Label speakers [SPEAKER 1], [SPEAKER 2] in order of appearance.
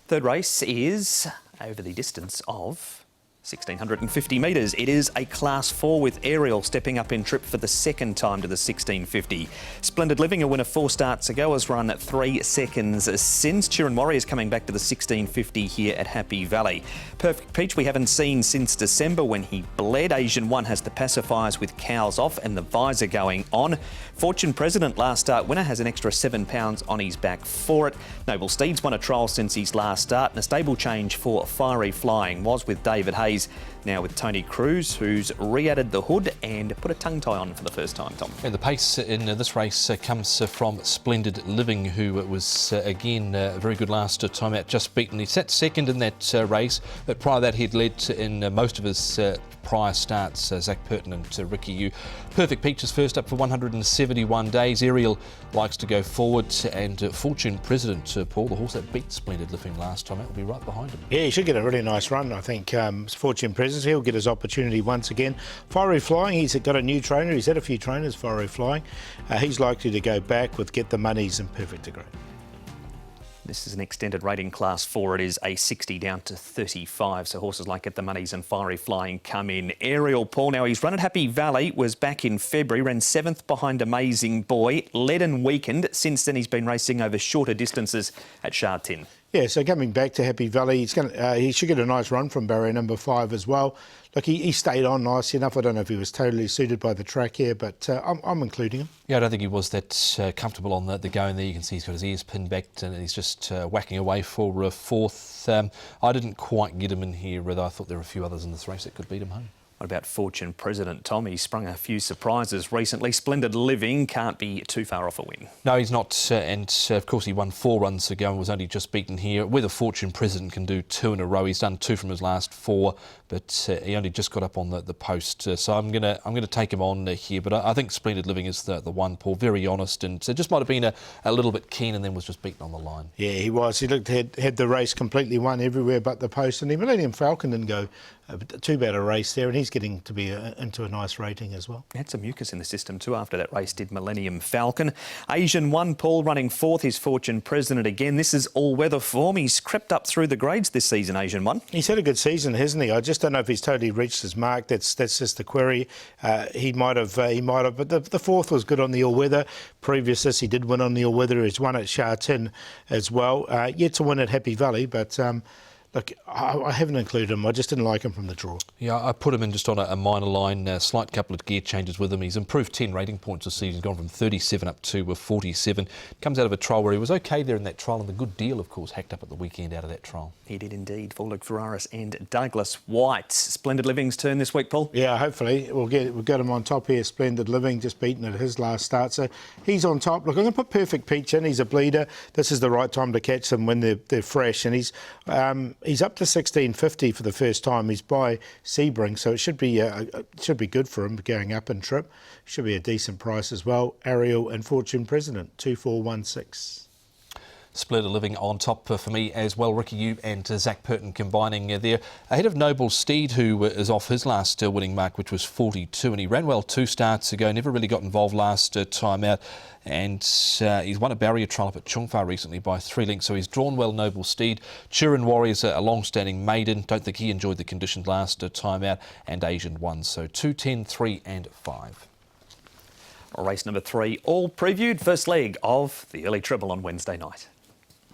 [SPEAKER 1] Third race is over the distance of 1,650 metres. It is a Class 4 with Ariel stepping up in trip for the second time to the 1,650. Splendid Living, a winner 4 starts ago, has run 3 seconds since. Chirin Warriors coming back to the 1,650 here at Happy Valley. Perfect Peach we haven't seen since December when he bled. Asian 1 has the pacifiers with cows off and the visor going on. Fortune President, last start winner, has an extra £7 on his back for it. Noble Steed's won a trial since his last start, and a stable change for Fiery Flying was with David Hayes. Now with Tony Cruz, who's re-added the hood and put a tongue tie on for the first time, Tom.
[SPEAKER 2] And the pace in this race comes from Splendid Living, who was again very good last time out, just beaten. He sat second in that race, but prior to that he'd led in most of his prior starts, Zach Purton and Ricky Yu. Perfect Peach is first up for 171 days. Ariel likes to go forward, and Fortune President, Paul, the horse that beat Splendid Living last time out, will be right behind him.
[SPEAKER 3] Yeah, he should get a really nice run, I think. Fortune President, he'll get his opportunity once again. Fiery Flying, he's got a new trainer. He's had a few trainers, Fiery Flying. He's likely to go back with Get the Monies and Perfect Degree.
[SPEAKER 1] This is an extended rating Class 4. It is a 60 down to 35. So horses like Get the Monies and Fiery Flying come in. Ariel, Paul, now he's run at Happy Valley, was back in February, ran 7th behind Amazing Boy, led and weakened. Since then he's been racing over shorter distances at Sha Tin. Yeah, so coming back to Happy Valley, he should get a nice run from barrier number 5 as well. Look, he stayed on nicely enough. I don't know if he was totally suited by the track here, but I'm including him.
[SPEAKER 2] Yeah, I don't think he was that comfortable on the going there. You can see he's got his ears pinned back and he's just whacking away for 4th. I didn't quite get him in here, though I thought there were a few others in this race that could beat him home.
[SPEAKER 1] What about Fortune President, Tom? He sprung a few surprises recently. Splendid Living can't be too far off a win.
[SPEAKER 2] No, he's not. Of course, he won 4 runs ago and was only just beaten here. Whether Fortune President can do 2 in a row, he's done 2 from his last 4, but he only just got up on the post. So I'm gonna take him on here. But I think Splendid Living is the one, Paul. Very honest, and so just might have been a little bit keen and then was just beaten on the line.
[SPEAKER 3] Yeah, he was. He had the race completely won everywhere but the post, and the Millennium Falcon didn't go too bad a race there, and he's getting to be into a nice rating as well.
[SPEAKER 1] Had some mucus in the system too after that race, did Millennium Falcon. Asian 1, Paul, running 4th, his Fortune President again. This is all-weather form. He's crept up through the grades this season, Asian 1.
[SPEAKER 3] He's had a good season, hasn't he? I just don't know if he's totally reached his mark. That's just the query. He might have, but the 4th was good on the all-weather. Previous this, he did win on the all-weather. He's won at Sha Tin as well. Yet to win at Happy Valley, but look, I haven't included him. I just didn't like him from the draw.
[SPEAKER 2] Yeah, I put him in just on a minor line, a slight couple of gear changes with him. He's improved 10 rating points this season. He's gone from 37 up to 47. Comes out of a trial where he was okay there in that trial, and the good deal, of course, hacked up at the weekend out of that trial.
[SPEAKER 1] He did indeed, for Luke Ferraris and Douglas White. Splendid Living's turn this week, Paul.
[SPEAKER 3] Yeah, hopefully we'll get him on top here. Splendid Living, just beaten at his last start, so he's on top. Look, I'm going to put Perfect Peach in. He's a bleeder. This is the right time to catch them when they're fresh, and he's up to 1,650 for the first time. He's by Sebring, so it should be good for him going up in trip. Should be a decent price as well. Ariel and Fortune President, 2416.
[SPEAKER 2] Splendid Living on top for me as well. Ricky Yu and Zach Purton combining there. Ahead of Noble Steed, who is off his last winning mark, which was 42, and he ran well 2 starts ago, never really got involved last time out, and he's won a barrier trial up at Chungfa recently by 3 lengths, so he's drawn well, Noble Steed. Chirin Warriors, a long-standing maiden. Don't think he enjoyed the conditions last time out, and Asian 1, so 2, 10, 3 and 5.
[SPEAKER 1] Race number 3, all previewed. First leg of the early treble on Wednesday night.